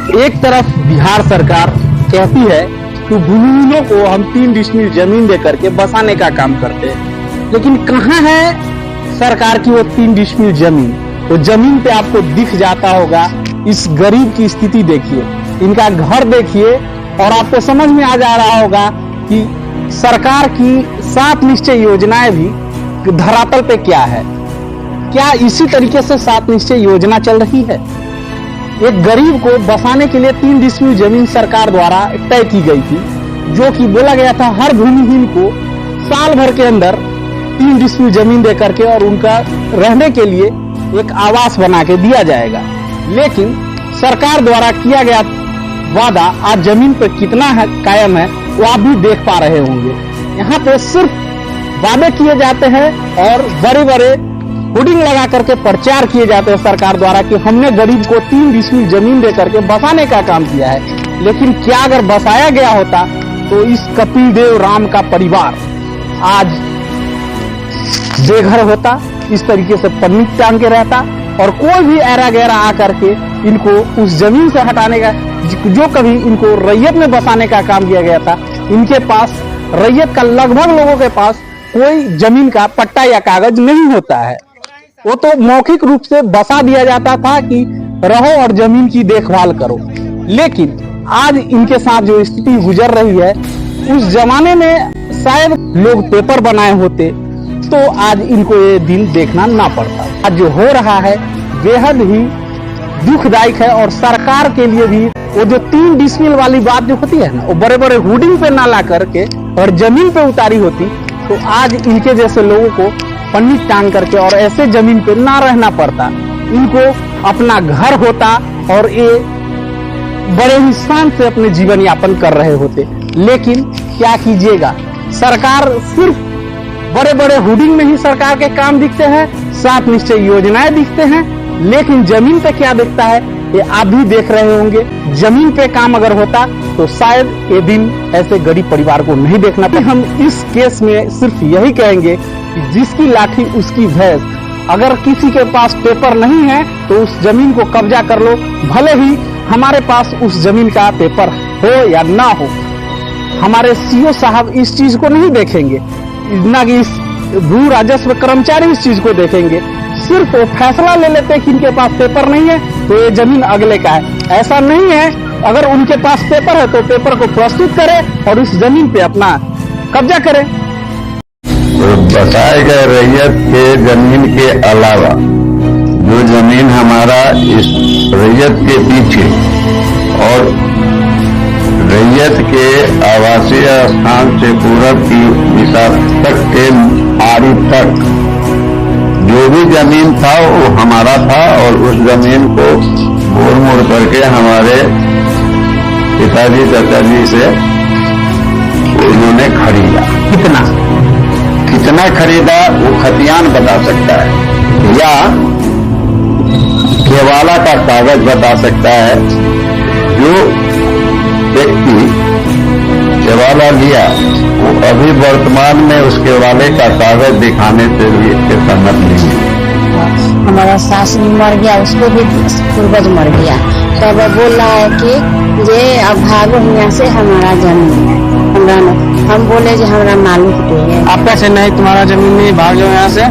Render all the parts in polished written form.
एक तरफ बिहार सरकार कहती है कि भूमिहीनों को हम 3 डिसमिल जमीन देकर के बसाने का काम करते हैं, लेकिन कहाँ है सरकार की वो 3 डिसमिल जमीन? तो जमीन पे आपको दिख जाता होगा। इस गरीब की स्थिति देखिए, इनका घर देखिए, और आपको समझ में आ जा रहा होगा कि सरकार की 7 निश्चय योजनाएं भी धरातल पे क्या है। क्या इसी तरीके से 7 निश्चय योजना चल रही है? एक गरीब को बसाने के लिए 3 डिसमिल जमीन सरकार द्वारा तय की गई थी, जो कि बोला गया था हर भूमिहीन को साल भर के अंदर 3 डिसमिल जमीन दे करके और उनका रहने के लिए एक आवास बना के दिया जाएगा। लेकिन सरकार द्वारा किया गया वादा आज जमीन पर कितना है कायम है वो आप भी देख पा रहे होंगे। यहाँ पे सिर्फ वादे किए जाते हैं और बड़े बड़े होर्डिंग लगा करके प्रचार किए जाते हैं सरकार द्वारा कि हमने गरीब को 3 डिसमिल जमीन दे करके बसाने का काम किया है। लेकिन क्या अगर बसाया गया होता तो इस कपिल देव राम का परिवार आज बेघर होता, इस तरीके से पन्नी टांग के रहता, और कोई भी ऐरा गैरा आकर के इनको उस जमीन से हटाने का, जो कभी इनको रैयत में बसाने का काम किया गया था, इनके पास रैयत का लगभग लोगों के पास कोई जमीन का पट्टा या कागज नहीं होता है। वो तो मौखिक रूप से बसा दिया जाता था कि रहो और जमीन की देखभाल करो। लेकिन आज इनके साथ जो स्थिति गुजर रही है, उस जमाने में शायद लोग पेपर बनाए होते तो आज इनको ये दिन देखना ना पड़ता। आज जो हो रहा है बेहद ही दुखदायक है, और सरकार के लिए भी वो जो 3 डिसमिल वाली बात जो होती है ना, वो बड़े बड़े होर्डिंग पे ना ला करके और जमीन पे उतारी होती तो आज इनके जैसे लोगों को पन्नी टांग करके और ऐसे जमीन पे ना रहना पड़ता, इनको अपना घर होता और ये बड़े ही शान से अपने जीवन यापन कर रहे होते। लेकिन क्या कीजिएगा, सरकार सिर्फ बड़े बड़े होर्डिंग में ही सरकार के काम दिखते हैं, 7 निश्चय योजनाएं दिखते हैं, लेकिन जमीन पे क्या दिखता है ये आप भी देख रहे होंगे। जमीन पे काम अगर होता तो शायद ये दिन ऐसे गरीब परिवार को नहीं देखना पड़ता। हम इस केस में सिर्फ यही कहेंगे कि जिसकी लाठी उसकी भैंस। अगर किसी के पास पेपर नहीं है तो उस जमीन को कब्जा कर लो, भले ही हमारे पास उस जमीन का पेपर हो या ना हो। हमारे सीओ साहब इस चीज को नहीं देखेंगे, ना कि भू राजस्व कर्मचारी इस चीज को देखेंगे। सिर्फ वो फैसला ले लेते हैं कि इनके पास पेपर नहीं है तो ये जमीन अगले का है। ऐसा नहीं है, अगर उनके पास पेपर है तो पेपर को प्रस्तुत करें और इस जमीन पे अपना कब्जा करें। तो बसाए गए रैयत के जमीन के अलावा जो जमीन हमारा इस रैयत के पीछे और रैयत के आवासीय स्थान से पूरब की दिशा तक के आरी तक जो भी जमीन था वो हमारा था, और उस जमीन को मोड़ मोड़ करके हमारे पिताजी चाचाजी से उन्होंने खरीदा। कितना खरीदा वो खतियान बता सकता है या केवाला का कागज बता सकता है। जो व्यक्ति केवाला लिया वो अभी वर्तमान में उस केवाले का कागज दिखाने से भी सहमत नहीं है। हमारा सास मर गया, उसको भी पूर्वज मर गया, तो अब बोल रहा है कि ये अब भागो यहाँ से, हमारा जमीन है। हम बोले जो हमारा मालूम नहीं है। आप कैसे नहीं, तुम्हारा जमीन नहीं, भाग जाओ यहाँ से।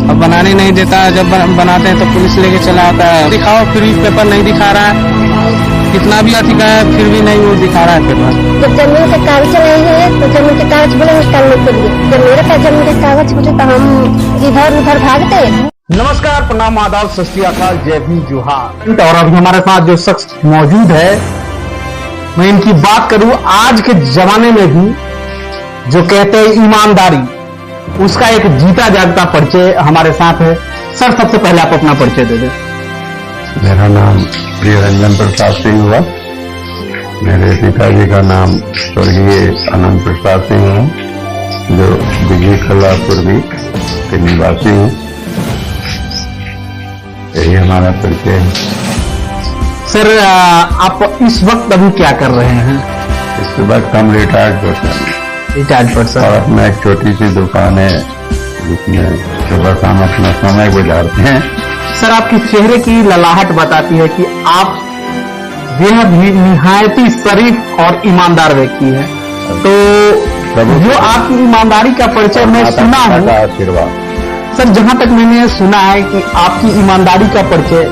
अब बनाने नहीं देता, जब बनाते हैं तो पुलिस लेके चला आता है। दिखाओ, फिर भी पेपर नहीं दिखा रहा है, कितना भी अधिक है फिर भी नहीं वो दिखा रहा है पेपर। जब जमीन के कागज नहीं है तो जमीन के कागज बोले निकालने के लिए, जब मेरे पास जमीन के कागज बोले तो हम इधर उधर भागते। नमस्कार, प्रणाम, आदाब, सत श्री अकाल, जय भीम, जोहार। और अभी हमारे साथ जो शख्स मौजूद है, मैं इनकी बात करूं, आज के जमाने में भी जो कहते हैं ईमानदारी, उसका एक जीता जागता परिचय हमारे साथ है। सर, सबसे पहले आप अपना परिचय दे दें। मेरा नाम प्रियरंजन प्रसाद सिंह हुआ। मेरे पिताजी का नाम स्वर्गीय अनंत प्रसाद सिंह है, जो बिजली कल्लापुर भी के निवासी हूँ। यही हमारा परिचय है। सर, आप इस वक्त अभी क्या कर रहे हैं? इस वक्त हम रिटायर्ड पर्सन और अपना एक छोटी सी दुकान है जिसमें सुबह शाम अपना समय गुजारते हैं। सर, आपके चेहरे की ललाहट बताती है कि आप बेहद ही निहायती शरीफ और ईमानदार व्यक्ति है। तो जो आपकी ईमानदारी का परिचय मैं सुना हूँ आशीर्वाद सर, जहां तक मैंने सुना है कि आपकी ईमानदारी का परिचय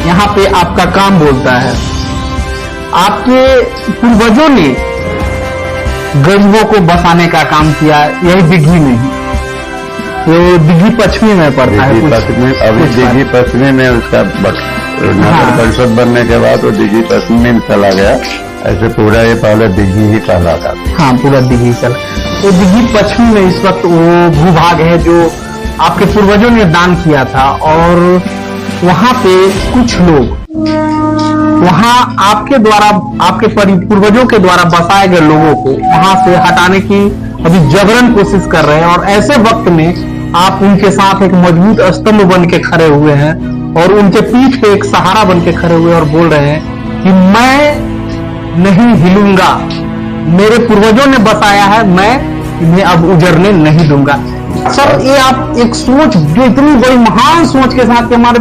यहाँ पे आपका काम बोलता है। आपके पूर्वजों ने गरीबों को बसाने का काम किया, यही दिघी में ही, वो दिघी पश्चिमी में पड़ता है। अभी दिघी पश्चिमी में उसका नगर परिषद बनने के बाद वो दिघी पश्चिमी में चला गया। ऐसे पूरा ये पहले दिघी ही कहलाता था। हाँ, पूरा दिघी चला। तो दिघी पश्चिमी में इस वक्त वो भूभाग है जो आपके पूर्वजों ने दान किया था, और वहां पे कुछ लोग वहां आपके द्वारा, आपके पूर्वजों के द्वारा बसाए गए लोगों को वहां से हटाने की अभी जबरन कोशिश कर रहे हैं। और ऐसे वक्त में आप उनके साथ एक मजबूत स्तंभ बन के खड़े हुए हैं और उनके पीठ पे एक सहारा बन के खड़े हुए और बोल रहे हैं कि मैं नहीं हिलूंगा, मेरे पूर्वजों ने बसाया है, मैं इन्हें अब उजड़ने नहीं दूंगा। सर, ये आप एक सोच, जो इतनी बड़ी महान सोच के साथ, हमारे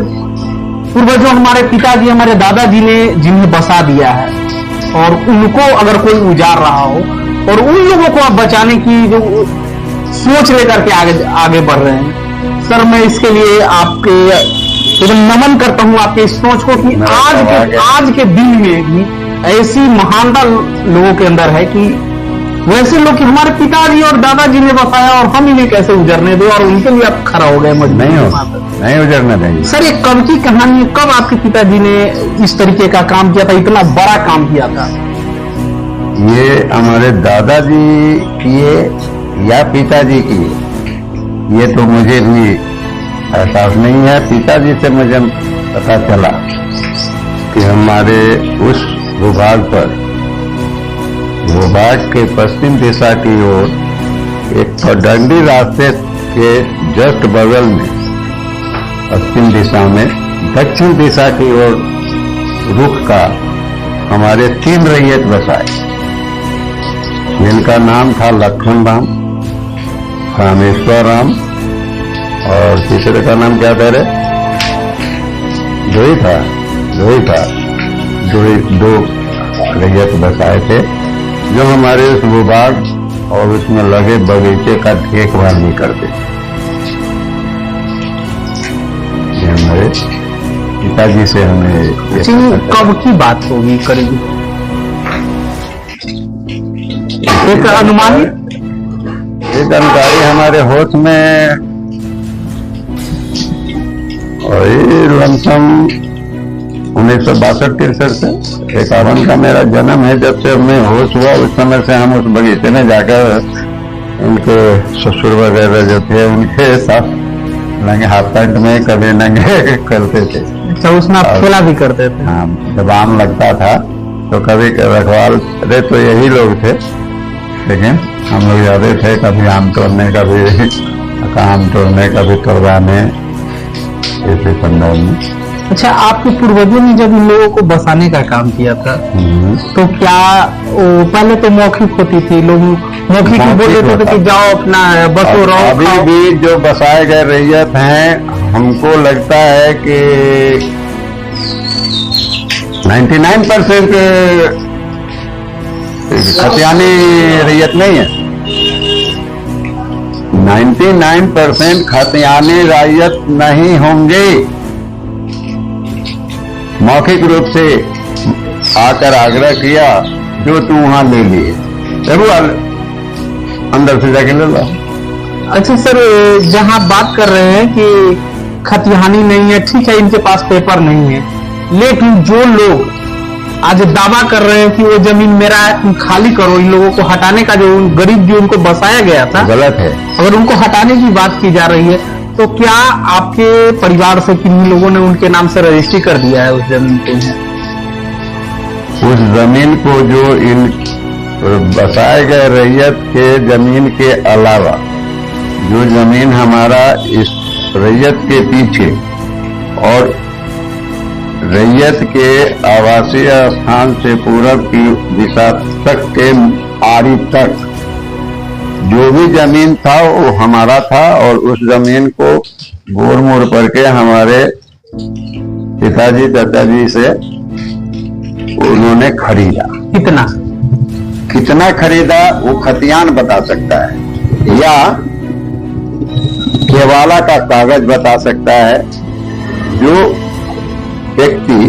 पूर्वजों, हमारे पिताजी, हमारे दादाजी ने जिन्हें बसा दिया है, और उनको अगर कोई उजाड़ रहा हो, और उन लोगों को आप बचाने की जो सोच लेकर के आगे बढ़ रहे हैं, सर मैं इसके लिए आपके नमन करता हूं, आपके इस सोच को कि आज के दिन में भी ऐसी महानता लोगों के अंदर है कि वैसे लोग कि हमारे पिताजी और दादाजी ने बसाया और हम इन्हें कैसे उजरने दो, और उनके लिए आप खड़ा हो गए। नहीं उजरने देंगे। सर, ये कब की कहानी है? कब आपके पिताजी ने इस तरीके का काम किया था, इतना बड़ा काम किया था? ये हमारे दादाजी किए या पिताजी किए, ये तो मुझे भी एहसास नहीं है। पिताजी से मुझे पता चला कि हमारे उस भूभाग पर, भूभाग के पश्चिम दिशा की ओर एक पगडंडी रास्ते के जस्ट बगल में पश्चिम दिशा में दक्षिण दिशा की ओर रुख का हमारे 3 रैयत बसाए, जिनका नाम था लखन राम, कामेश्वर राम, और तीसरे का नाम क्या था रे? दो रैयत बसाए थे, जो हमारे उस भूभाग और उसमें लगे बगीचे का देखभाल नहीं करते। ये हमारे पिताजी से हमें कब की बात होगी करीब? एक अनुमानित, ये जानकारी हमारे होश में, और ये लमसम 1962-63 से 51 का मेरा जन्म है। जब से मैं होश हुआ उस समय से हम उस बगीचे में जाकर उनके ससुर वगैरह जो थे उनके साथ नंगे हाथ पैंट में कभी नंगे करते थे। अच्छा, उसमें आप खेला भी करते थे? हाँ, जब आम लगता था तो कभी रखवाल रे तो यही लोग थे, लेकिन हम लोग ज्यादा थे, कभी आम तोड़ने, कभी आम तोड़ने, कभी तोड़वाने, ऐसे संदर्भ में। अच्छा, आपके पूर्वजों ने जब इन लोगों को बसाने का काम किया था, तो क्या वो पहले तो मौखिक होती थी, लोग मौखिक ही बोल देते थे कि जाओ अपना बसो रहो? अभी भी जो बसाए गए रैयत हैं, हमको लगता है कि 99% खतियानी रैयत नहीं है। 99% खतियानी रैयत नहीं होंगे। मौखिक रूप से आकर आग्रह किया, जो तू वहां ले लिए, जरूर अंदर से जाके ले लो। अच्छा सर, जहां बात कर रहे हैं कि खतिहानी नहीं है, ठीक है, इनके पास पेपर नहीं है, लेकिन जो लोग आज दावा कर रहे हैं कि वो जमीन मेरा है, तुम खाली करो, इन लोगों को हटाने का, जो गरीब जो उनको बसाया गया था, गलत है। अगर उनको हटाने की बात की जा रही है, तो क्या आपके परिवार से किन्हीं लोगों ने उनके नाम से रजिस्ट्री कर दिया है उस जमीन को? उस जमीन को जो इन बसाए गए रैयत के जमीन के अलावा जो जमीन हमारा इस रैयत के पीछे और रैयत के आवासीय स्थान से पूरब की दिशा तक के आरी तक जो भी जमीन था वो हमारा था, और उस जमीन को गोर मोड़ करके हमारे पिताजी दादाजी से उन्होंने खरीदा। कितना खरीदा वो खतियान बता सकता है, या केवाला का कागज बता सकता है। जो व्यक्ति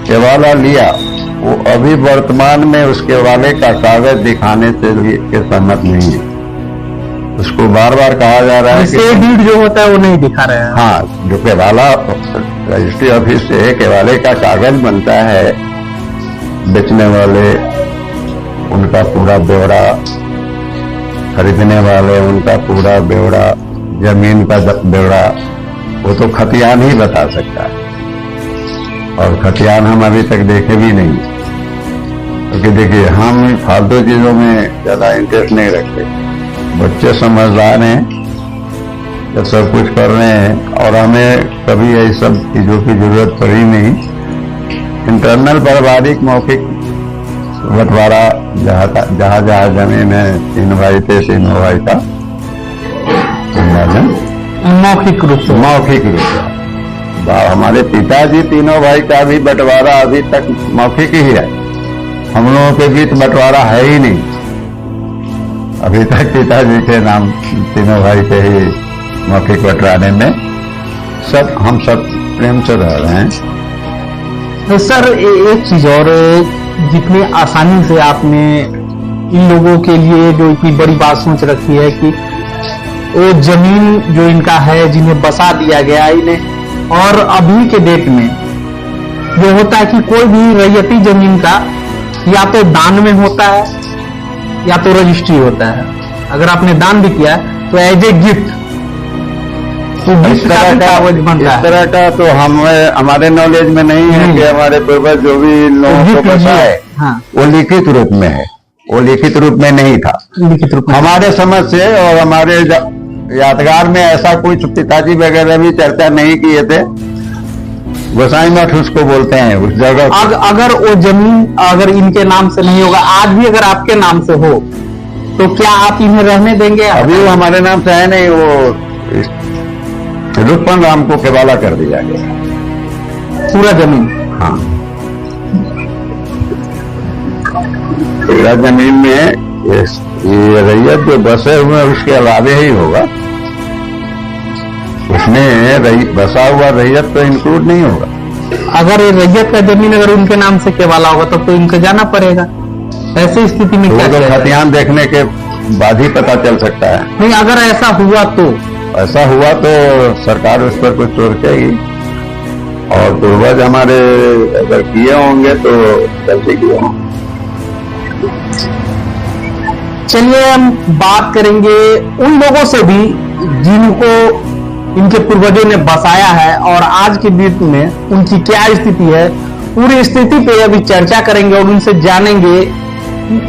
केवाला लिया वो अभी वर्तमान में उस केवाले का कागज दिखाने से के सहमत नहीं है। उसको बार बार कहा जा रहा है कि डीड जो होता है वो नहीं दिखा रहे हैं। हाँ, जो केवाला रजिस्ट्री ऑफिस से केवाले का कागज बनता है, बेचने वाले उनका पूरा ब्यौरा, खरीदने वाले उनका पूरा ब्यौरा, जमीन का ब्यौरा, वो तो खतियान ही बता सकता है। और खतियान हम अभी तक देखे भी नहीं, क्योंकि देखिए हम फालतू चीजों में ज्यादा इंटरेस्ट नहीं रखते। बच्चे समझदार हैं, जब सब कुछ कर रहे हैं, और हमें कभी ऐसी सब चीजों की जरूरत पड़ी नहीं। इंटरनल पारिवारिक मौखिक बंटवारा जहाँ जहाँ जमीन है, 3 भाई थे, 3 भाई का मौखिक रूप से हमारे पिताजी तीनों भाई का भी बंटवारा अभी तक मौखिक ही है। हम लोगों के बीच बंटवारा है ही नहीं अभी तक। पिताजी के नाम तीनों भाई के ही मौखिक बंटवारे में हम सब प्रेम से रह रहे हैं। तो सर एक चीज और, जितनी आसानी से आपने इन लोगों के लिए जो इतनी बड़ी बात सोच रखी है कि वो जमीन जो इनका है, जिन्हें बसा दिया गया इन्हें, और अभी के डेट में जो होता है कि कोई भी रैयती जमीन का या तो दान में होता है या तो रजिस्ट्री होता है। अगर आपने दान भी किया तो एज ए गिफ्ट इस तरह का तो हमारे नॉलेज में नहीं है कि हमारे पूर्वज जो भी लोगों को बसा है वो लिखित रूप में है। वो लिखित रूप में नहीं था। लिखित रूप में हमारे समझ से और हमारे यादगार में ऐसा कुछ पिताजी वगैरह भी चर्चा नहीं किए थे। गोसाई मठ उसको बोलते हैं उस जगह। अगर वो जमीन अगर इनके नाम से नहीं होगा, आज भी अगर आपके नाम से हो, तो क्या आप इन्हें रहने देंगे? अभी वो हमारे नाम से है नहीं, वो रुपन राम को केवाला कर दिया गया पूरा जमीन। हाँ, पूरा जमीन में ये रैयत जो बसे हुए उसके अलावे ही होगा, उसमें बसा हुआ रैयत तो इंक्लूड नहीं होगा। अगर ये रैयत का जमीन अगर उनके नाम से केवाला होगा तब तो इनको जाना पड़ेगा। ऐसी स्थिति में क्या तो खतियान देखने के बाद ही पता चल सकता है। नहीं, अगर ऐसा हुआ तो सरकार उस पर कुछ सोचेगी, और पूर्वज हमारे अगर किए होंगे तो गलती किए होंगे। चलिए हम बात करेंगे उन लोगों से भी जिनको इनके पूर्वजों ने बसाया है और आज के दिन में उनकी क्या स्थिति है। पूरी स्थिति पे अभी चर्चा करेंगे और उनसे जानेंगे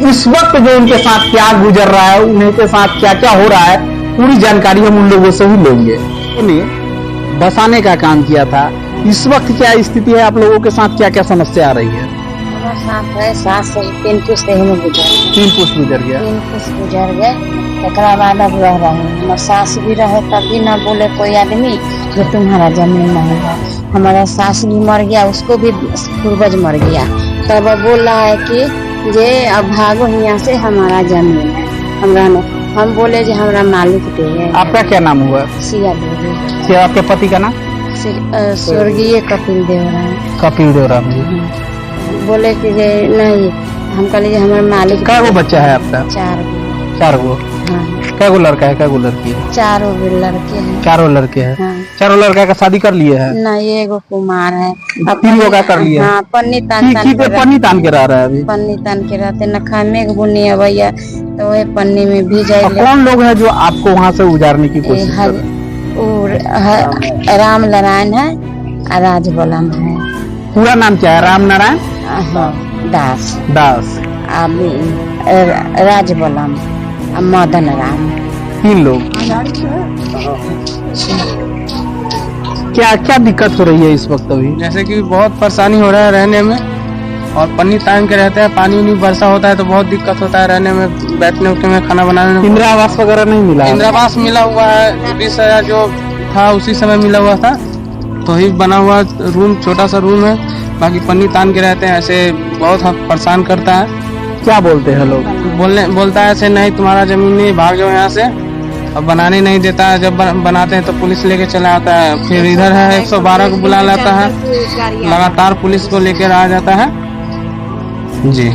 इस वक्त जो उनके साथ क्या गुजर रहा है, उनके साथ क्या क्या हो रहा है। पूरी जानकारी हम उन लोगों से ही लेंगे। उन्हें बसाने का काम किया था, इस वक्त क्या स्थिति है, आप लोगों के साथ क्या क्या समस्या आ रही है? हमारे साथ है 7 से 3 पुश्त गुजर 3 पुश्त गुजर गया। 3 पुश्त गुजर गए, एक बाद अब रह रहे हैं। हमारे सास भी रहे तब भी ना बोले कोई आदमी जो तुम्हारा जमीन नहीं है। हमारा सास भी मर गया, उसको भी पूर्वज मर गया, तब अब बोल रहा है कि जे अब भागो यहाँ से, हमारा जमीन है हमरा। हम बोले जो हमारा मालिक दे है। आपका क्या नाम हुआ? सिया देवी। सिया, आपके पति का नाम? स्वर्गीय कपिल देवराम। कपिल देवराम जी। बोले कि जे नहीं, हम कहले हमारे मालिक। क्या वो बच्चा है आपका? 4 गो। हाँ। क्या गो लड़का है, क्या गो लड़की है? 4 लड़के हैं। 4 लड़के हैं। हाँ। 4 लड़का का शादी कर लिए है? नहीं, एगो कुमार है। 3 लोग का कर लिए। हाँ, पन्नी तान के रह रहा है अभी। पन्नी तान के रहते न खाने के बुनी है भैया, तो वही पन्नी में भी जाए। कौन लोग है जो आपको वहाँ से उजारने की कोशिश कर रहे हैं? राम नारायण है, राज बलम है। पूरा नाम क्या है? राम नारायण दास। राज बलम, मदन राम। 3 लोग। क्या क्या दिक्कत हो रही है इस वक्त अभी? जैसे कि बहुत परेशानी हो रहा है रहने में, और पन्नी तान के रहते हैं। पानी उनी वर्षा होता है तो बहुत दिक्कत होता है रहने में, बैठने उठने में, खाना बनाने में। इंदिरा आवास वगैरह नहीं मिला? इंदिरा आवास मिला हुआ है, 20,000 जो था उसी समय मिला हुआ था, तो ही बना हुआ रूम, छोटा सा रूम है, बाकी पन्नी तान के रहते हैं, ऐसे बहुत परेशान करता है। क्या बोलते हैं लोग? बोलता है ऐसे नहीं तुम्हारा जमीन नहीं, भाग जाओ यहाँ से। अब बनाने नहीं देता है, जब बनाते हैं तो पुलिस लेके चला आता है। फिर इधर है 112 को बुला लाता है, लगातार पुलिस को लेकर आ जाता है जी।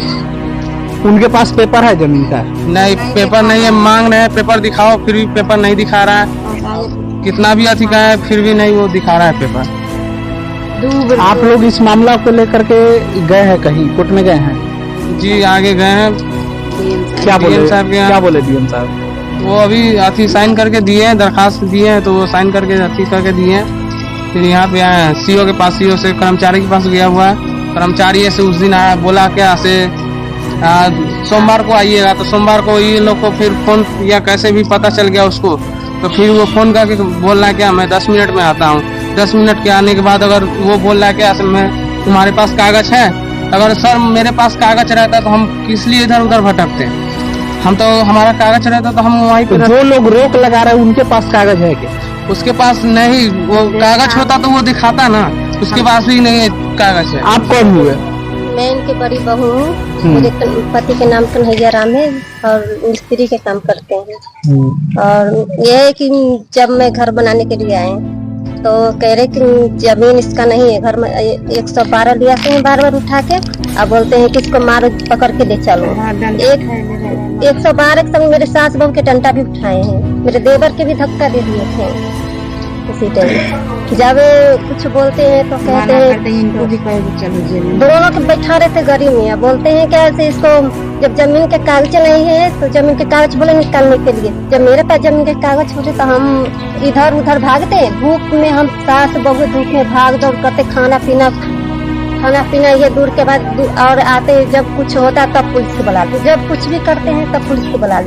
उनके पास पेपर है जमीन का? नहीं, पेपर नहीं है, मांग रहे हैं पेपर दिखाओ, फिर भी पेपर नहीं दिखा रहा है। कितना भी अथी का है फिर भी नहीं वो दिखा रहा है पेपर। आप लोग इस मामला को लेकर के गए हैं कहीं, कोर्ट में गए हैं? जी आगे गए हैं। क्या बोले डीएम साहब के यहाँ? क्या बोले डीएम साहब? वो अभी अथी साइन करके दिए हैं, दरखास्त दिए हैं, तो वो साइन करके अथी करके दिए हैं। फिर यहाँ पे आए हैं सीओ के पास, सीओ से कर्मचारी के पास गया हुआ है। कर्मचारी ऐसे उस दिन आया, बोला क्या से सोमवार को आइएगा, तो सोमवार को ये लोग को फिर फोन किया, कैसे भी पता चल गया उसको। तो फिर वो फोन करके बोल रहा है क्या मैं 10 मिनट में आता हूँ। 10 मिनट के आने के बाद अगर वो बोल रहा है क्या मैं तुम्हारे पास कागज है, अगर सर मेरे पास कागज रहता तो हम किस लिए इधर उधर भटकते। हम तो हमारा कागज रहता तो हम वहीं पे। जो लोग रोक लगा रहे हैं उनके पास कागज है क्या? उसके पास नहीं, वो कागज होता तो वो दिखाता ना, उसके पास भी नहीं है कागज है। आप कौन हुए? मैं इनकी बड़ी बहू हूँ। मेरे पति के नाम कन्हैया राम है और मिस्त्री के काम करते हैं। और ये है कि जब मैं घर बनाने के लिए आए तो कह रहे कि जमीन इसका नहीं है, घर में 112 लिया से बार बार उठा के। अब बोलते हैं कि इसको मारो, पकड़ के ले चलो। 112 के समय मेरे सास बहू के डंडा भी उठाए हैं, मेरे देवर के भी धक्का दे दिए थे उसी टाइम। जब कुछ बोलते हैं तो कहते हैं दोनों के बैठा रहे थे गाड़ी में। बोलते हैं क्या ऐसे इसको जब जमीन के कागज नहीं है तो जमीन के कागज बोले निकालने के लिए। जब मेरे पास जमीन के कागज होते तो हम इधर उधर भागते। धूप में हम सास बहू धूप में भाग दौड़ करते, खाना पीना ये दूर के बाद और आते। जब कुछ होता तब पुलिस को बुलाते, जब कुछ भी करते हैं तब पुलिस को बुला लेते।